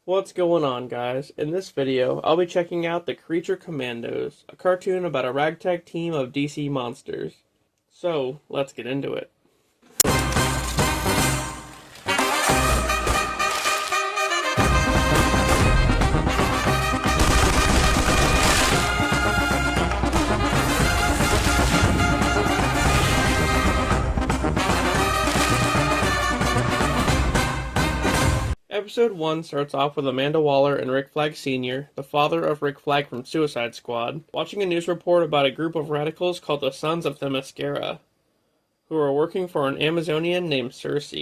What's going on, guys? In this video, I'll be checking out the Creature Commandos, a cartoon about a ragtag team of DC monsters. So, let's get into it. Episode 1 starts off with Amanda Waller and Rick Flag Sr., the father of Rick Flag from Suicide Squad, watching a news report about a group of radicals called the Sons of Themyscira, who are working for an Amazonian named Circe,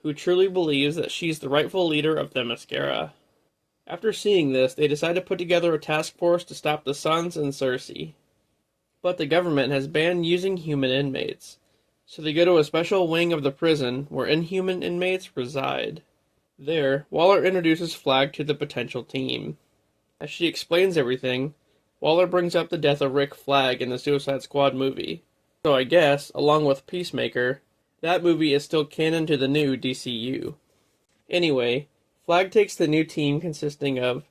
who truly believes that she's the rightful leader of Themyscira. After seeing this, they decide to put together a task force to stop the Sons and Circe. But the government has banned using human inmates, so they go to a special wing of the prison where inhuman inmates reside. There, Waller introduces Flag to the potential team. As she explains everything, Waller brings up the death of Rick Flag in the Suicide Squad movie. So I guess, along with Peacemaker, that movie is still canon to the new DCU. Anyway, Flag takes the new team consisting of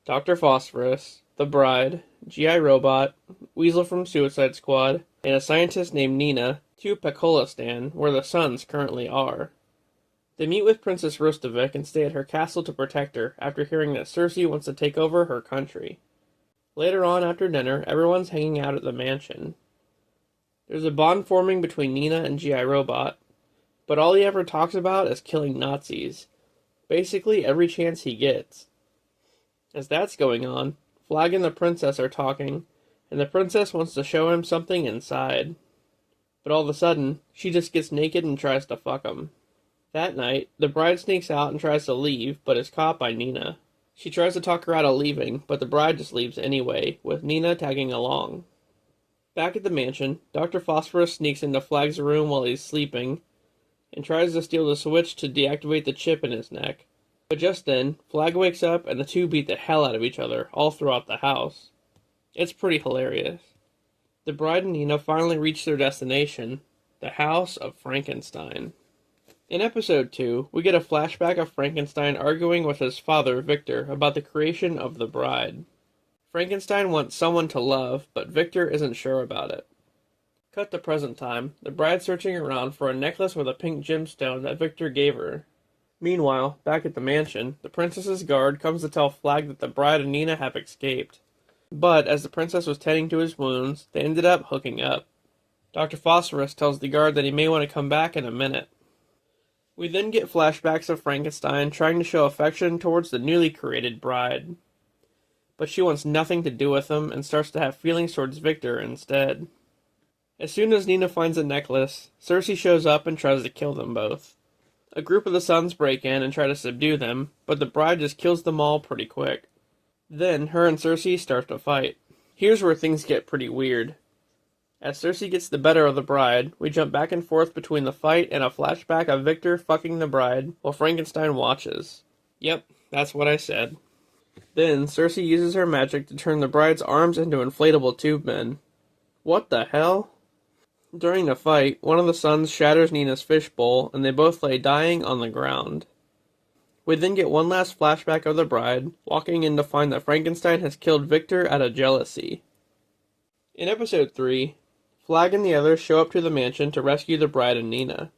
Dr. Phosphorus, the Bride, G.I. Robot, Weasel from Suicide Squad, and a scientist named Nina to Pekolistan, where the Sons currently are. They meet with Princess Rostovic and stay at her castle to protect her after hearing that Circe wants to take over her country. Later on after dinner, everyone's hanging out at the mansion. There's a bond forming between Nina and G.I. Robot, but all he ever talks about is killing Nazis, basically every chance he gets. As that's going on, Flag and the princess are talking, and the princess wants to show him something inside. But all of a sudden, she just gets naked and tries to fuck him. That night, the bride sneaks out and tries to leave, but is caught by Nina. She tries to talk her out of leaving, but the bride just leaves anyway, with Nina tagging along. Back at the mansion, Dr. Phosphorus sneaks into Flag's room while he's sleeping, and tries to steal the switch to deactivate the chip in his neck. But just then, Flag wakes up and the two beat the hell out of each other all throughout the house. It's pretty hilarious. The bride and Nina finally reach their destination, the House of Frankenstein. In episode 2, we get a flashback of Frankenstein arguing with his father, Victor, about the creation of the bride. Frankenstein wants someone to love, but Victor isn't sure about it. Cut to present time, the bride's searching around for a necklace with a pink gemstone that Victor gave her. Meanwhile, back at the mansion, the princess's guard comes to tell Flag that the bride and Nina have escaped. But as the princess was tending to his wounds, they ended up hooking up. Dr. Phosphorus tells the guard that he may want to come back in a minute. We then get flashbacks of Frankenstein trying to show affection towards the newly created bride. But she wants nothing to do with him and starts to have feelings towards Victor instead. As soon as Nina finds the necklace, Circe shows up and tries to kill them both. A group of the Sons break in and try to subdue them, but the bride just kills them all pretty quick. Then her and Circe start to fight. Here's where things get pretty weird. As Circe gets the better of the bride, we jump back and forth between the fight and a flashback of Victor fucking the bride while Frankenstein watches. Yep, that's what I said. Then, Circe uses her magic to turn the bride's arms into inflatable tube men. What the hell? During the fight, one of the Sons shatters Nina's fishbowl and they both lay dying on the ground. We then get one last flashback of the bride, walking in to find that Frankenstein has killed Victor out of jealousy. In episode 3, Flag and the others show up to the mansion to rescue the bride and Nina.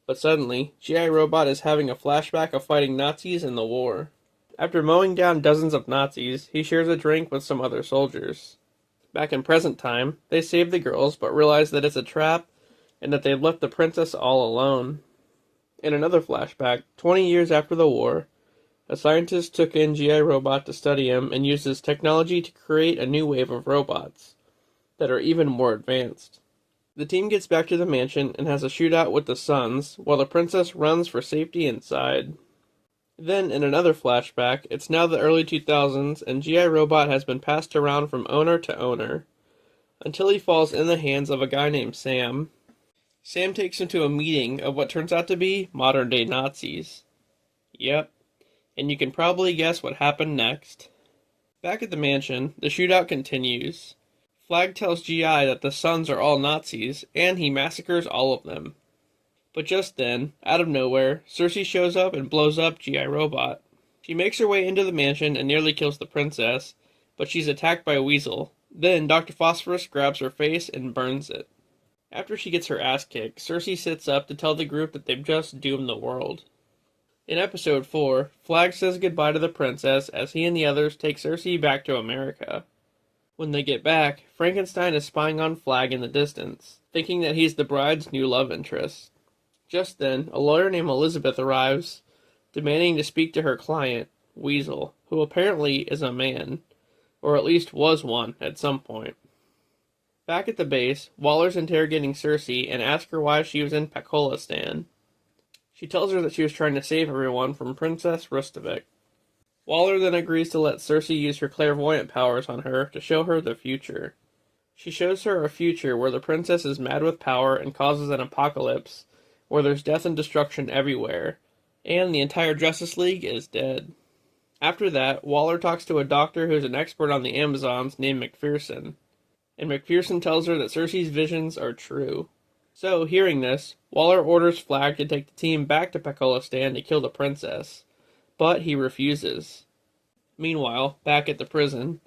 But suddenly, G.I. Robot is having a flashback of fighting Nazis in the war. After mowing down dozens of Nazis, he shares a drink with some other soldiers. Back in present time, they save the girls but realize that it's a trap and that they've left the princess all alone. In another flashback, 20 years after the war, a scientist took in G.I. Robot to study him and used his technology to create a new wave of robots that are even more advanced. The team gets back to the mansion and has a shootout with the Sons, while the princess runs for safety inside. Then, in another flashback, it's now the early 2000s, and G.I. Robot has been passed around from owner to owner, until he falls in the hands of a guy named Sam. Sam takes him to a meeting of what turns out to be modern-day Nazis. Yep, and you can probably guess what happened next. Back at the mansion, the shootout continues. Flag tells G.I. that the Sons are all Nazis, and he massacres all of them. But just then, out of nowhere, Circe shows up and blows up G.I. Robot. She makes her way into the mansion and nearly kills the princess, but she's attacked by a weasel. Then Dr. Phosphorus grabs her face and burns it. After she gets her ass kicked, Cersei sits up to tell the group that they've just doomed the world. In episode 4, Flag says goodbye to the princess as he and the others take Cersei back to America. When they get back, Frankenstein is spying on Flag in the distance, thinking that he's the bride's new love interest. Just then, a lawyer named Elizabeth arrives, demanding to speak to her client, Weasel, who apparently is a man, or at least was one at some point. Back at the base, Waller's interrogating Cersei and asks her why she was in Pakolistan. She tells her that she was trying to save everyone from Princess Rustavik. Waller then agrees to let Cersei use her clairvoyant powers on her to show her the future. She shows her a future where the princess is mad with power and causes an apocalypse, where there's death and destruction everywhere, and the entire Justice League is dead. After that, Waller talks to a doctor who's an expert on the Amazons named McPherson, and McPherson tells her that Cersei's visions are true. So, hearing this, Waller orders Flag to take the team back to Pakolistan to kill the princess, but he refuses. Meanwhile, back at the prison,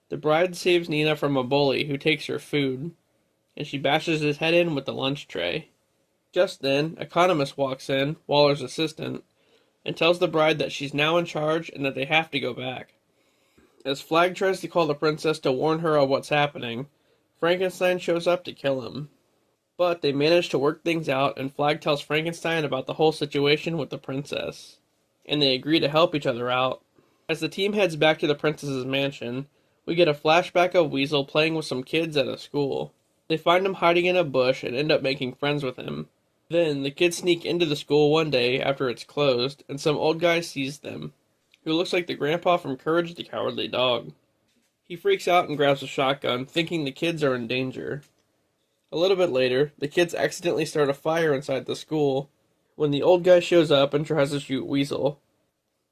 the bride saves Nina from a bully who takes her food, and she bashes his head in with the lunch tray. Just then, Economist walks in, Waller's assistant, and tells the bride that she's now in charge and that they have to go back. As Flag tries to call the princess to warn her of what's happening, Frankenstein shows up to kill him. But they manage to work things out, and Flag tells Frankenstein about the whole situation with the princess, and they agree to help each other out. As the team heads back to the princess's mansion, we get a flashback of Weasel playing with some kids at a school. They find him hiding in a bush and end up making friends with him. Then, the kids sneak into the school one day after it's closed, and some old guy sees them, who looks like the grandpa from Courage the Cowardly Dog. He freaks out and grabs a shotgun, thinking the kids are in danger. A little bit later, the kids accidentally start a fire inside the school, when the old guy shows up and tries to shoot Weasel.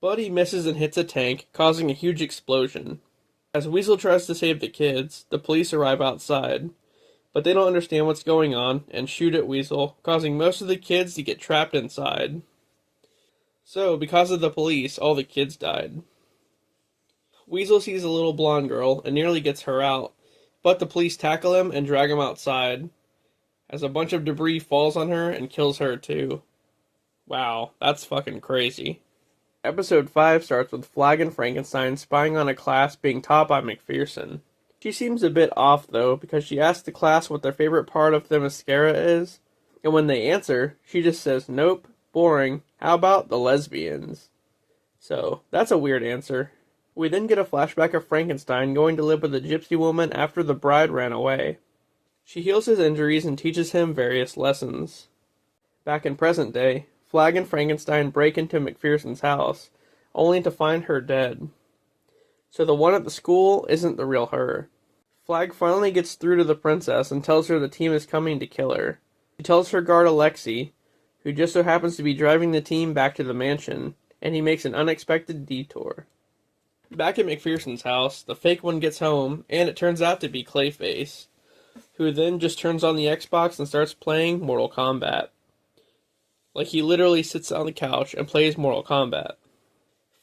But he misses and hits a tank, causing a huge explosion. As Weasel tries to save the kids, the police arrive outside, but they don't understand what's going on and shoot at Weasel, causing most of the kids to get trapped inside. So, because of the police, all the kids died. Weasel sees a little blonde girl and nearly gets her out, but the police tackle him and drag him outside, as a bunch of debris falls on her and kills her too. Wow, that's fucking crazy. Episode 5 starts with Flag and Frankenstein spying on a class being taught by McPherson. She seems a bit off though, because she asks the class what their favorite part of Themyscira is, and when they answer, she just says, "Nope, boring, how about the lesbians?" So, that's a weird answer. We then get a flashback of Frankenstein going to live with a gypsy woman after the bride ran away. She heals his injuries and teaches him various lessons. Back in present day, Flag and Frankenstein break into McPherson's house, only to find her dead. So the one at the school isn't the real her. Flag finally gets through to the princess and tells her the team is coming to kill her. She tells her guard Alexei, who just so happens to be driving the team back to the mansion, and he makes an unexpected detour. Back at McPherson's house, the fake one gets home, and it turns out to be Clayface, who then just turns on the Xbox and starts playing Mortal Kombat. Like, he literally sits on the couch and plays Mortal Kombat.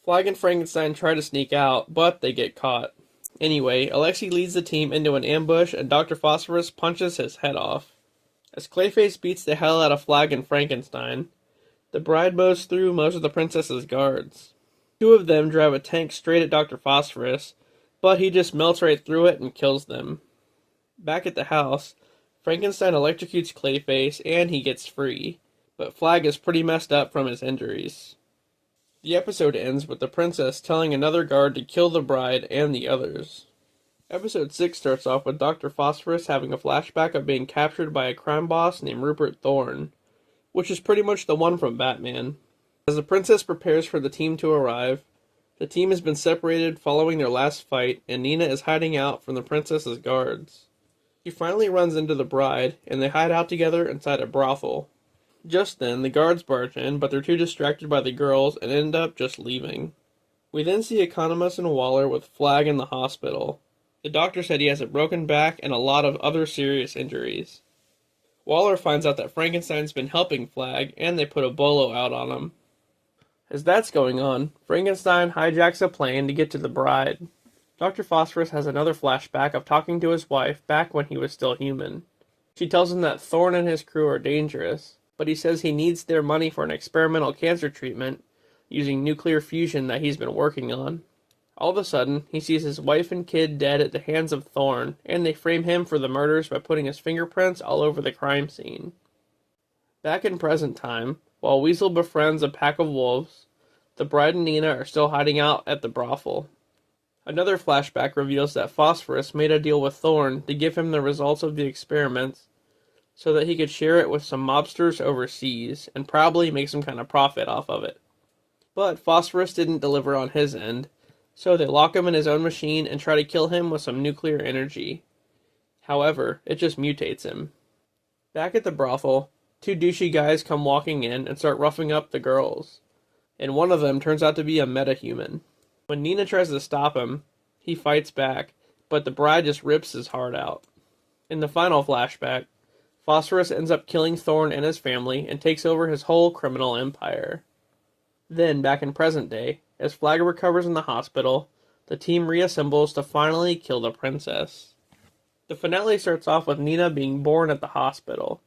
Flag and Frankenstein try to sneak out, but they get caught. Anyway, Alexei leads the team into an ambush, and Dr. Phosphorus punches his head off. As Clayface beats the hell out of Flag and Frankenstein, the bride mows through most of the princess's guards. Two of them drive a tank straight at Dr. Phosphorus, but he just melts right through it and kills them. Back at the house, Frankenstein electrocutes Clayface and he gets free, but Flag is pretty messed up from his injuries. The episode ends with the princess telling another guard to kill the bride and the others. Episode 6 starts off with Dr. Phosphorus having a flashback of being captured by a crime boss named Rupert Thorne, which is pretty much the one from Batman. As the princess prepares for the team to arrive, the team has been separated following their last fight, and Nina is hiding out from the princess's guards. She finally runs into the bride, and they hide out together inside a brothel. Just then, the guards barge in, but they're too distracted by the girls and end up just leaving. We then see Economos and Waller with Flag in the hospital. The doctor said he has a broken back and a lot of other serious injuries. Waller finds out that Frankenstein's been helping Flag, and they put a bolo out on him. As that's going on, Frankenstein hijacks a plane to get to the bride. Dr. Phosphorus has another flashback of talking to his wife back when he was still human. She tells him that Thorne and his crew are dangerous, but he says he needs their money for an experimental cancer treatment using nuclear fusion that he's been working on. All of a sudden, he sees his wife and kid dead at the hands of Thorne, and they frame him for the murders by putting his fingerprints all over the crime scene. Back in present time, while Weasel befriends a pack of wolves, the bride and Nina are still hiding out at the brothel. Another flashback reveals that Phosphorus made a deal with Thorne to give him the results of the experiments so that he could share it with some mobsters overseas and probably make some kind of profit off of it. But Phosphorus didn't deliver on his end, so they lock him in his own machine and try to kill him with some nuclear energy. However, it just mutates him. Back at the brothel, two douchey guys come walking in and start roughing up the girls, and one of them turns out to be a metahuman. When Nina tries to stop him, he fights back, but the bride just rips his heart out. In the final flashback, Phosphorus ends up killing Thorne and his family and takes over his whole criminal empire. Then, back in present day, as Flag recovers in the hospital, the team reassembles to finally kill the princess. The finale starts off with Nina being born at the hospital,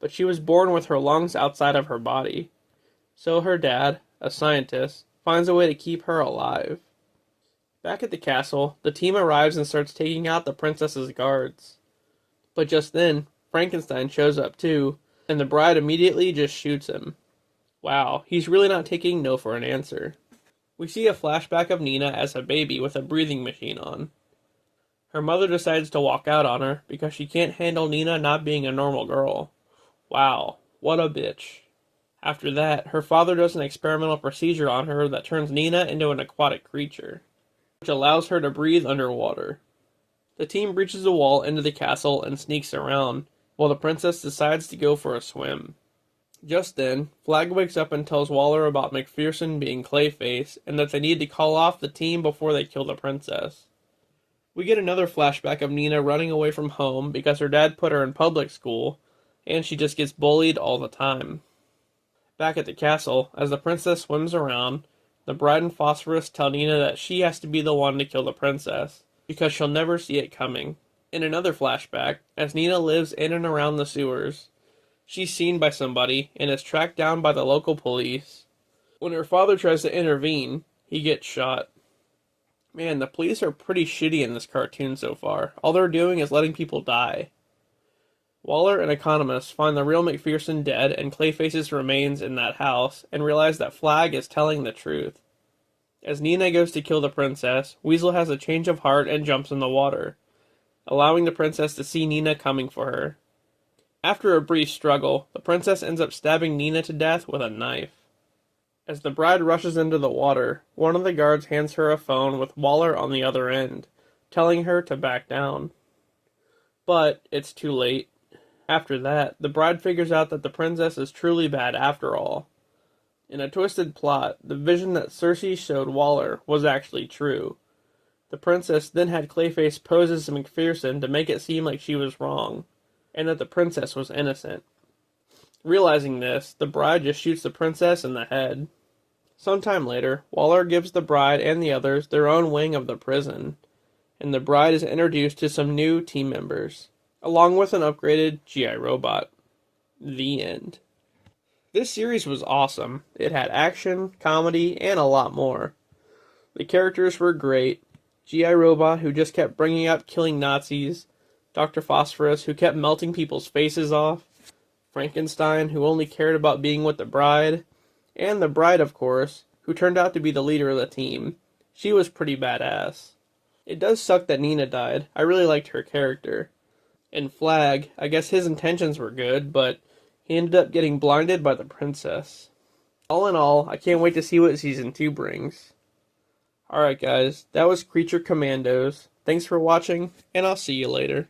but she was born with her lungs outside of her body. So her dad, a scientist, finds a way to keep her alive. Back at the castle, the team arrives and starts taking out the princess's guards. But just then, Frankenstein shows up too, and the bride immediately just shoots him. Wow, he's really not taking no for an answer. We see a flashback of Nina as a baby with a breathing machine on. Her mother decides to walk out on her because she can't handle Nina not being a normal girl. Wow, what a bitch. After that, her father does an experimental procedure on her that turns Nina into an aquatic creature, which allows her to breathe underwater. The team breaches the wall into the castle and sneaks around, while the princess decides to go for a swim. Just then, Flag wakes up and tells Waller about McPherson being Clayface, and that they need to call off the team before they kill the princess. We get another flashback of Nina running away from home because her dad put her in public school, and she just gets bullied all the time. Back at the castle, as the princess swims around, the bride and Phosphorus tell Nina that she has to be the one to kill the princess, because she'll never see it coming. In another flashback, as Nina lives in and around the sewers, she's seen by somebody and is tracked down by the local police. When her father tries to intervene, he gets shot. Man, the police are pretty shitty in this cartoon so far. All they're doing is letting people die. Waller and Economist find the real McPherson dead and Clayface's remains in that house, and realize that Flag is telling the truth. As Nina goes to kill the princess, Weasel has a change of heart and jumps in the water, allowing the princess to see Nina coming for her. After a brief struggle, the princess ends up stabbing Nina to death with a knife. As the bride rushes into the water, one of the guards hands her a phone with Waller on the other end, telling her to back down. But it's too late. After that, the bride figures out that the princess is truly bad after all. In a twisted plot, the vision that Cersei showed Waller was actually true. The princess then had Clayface pose as McPherson to make it seem like she was wrong, and that the princess was innocent. Realizing this, the bride just shoots the princess in the head. Sometime later, Waller gives the bride and the others their own wing of the prison, and the bride is introduced to some new team members, along with an upgraded GI robot. The end. This series was awesome. It had action, comedy, and a lot more. The characters were great. GI Robot, who just kept bringing up killing Nazis, Dr. Phosphorus, who kept melting people's faces off, Frankenstein, who only cared about being with the bride, and the bride, of course, who turned out to be the leader of the team. She was pretty badass. It does suck that Nina died. I really liked her character. And Flag, I guess his intentions were good, but he ended up getting blinded by the princess. All in all, I can't wait to see what Season 2 brings. Alright guys, that was Creature Commandos. Thanks for watching, and I'll see you later.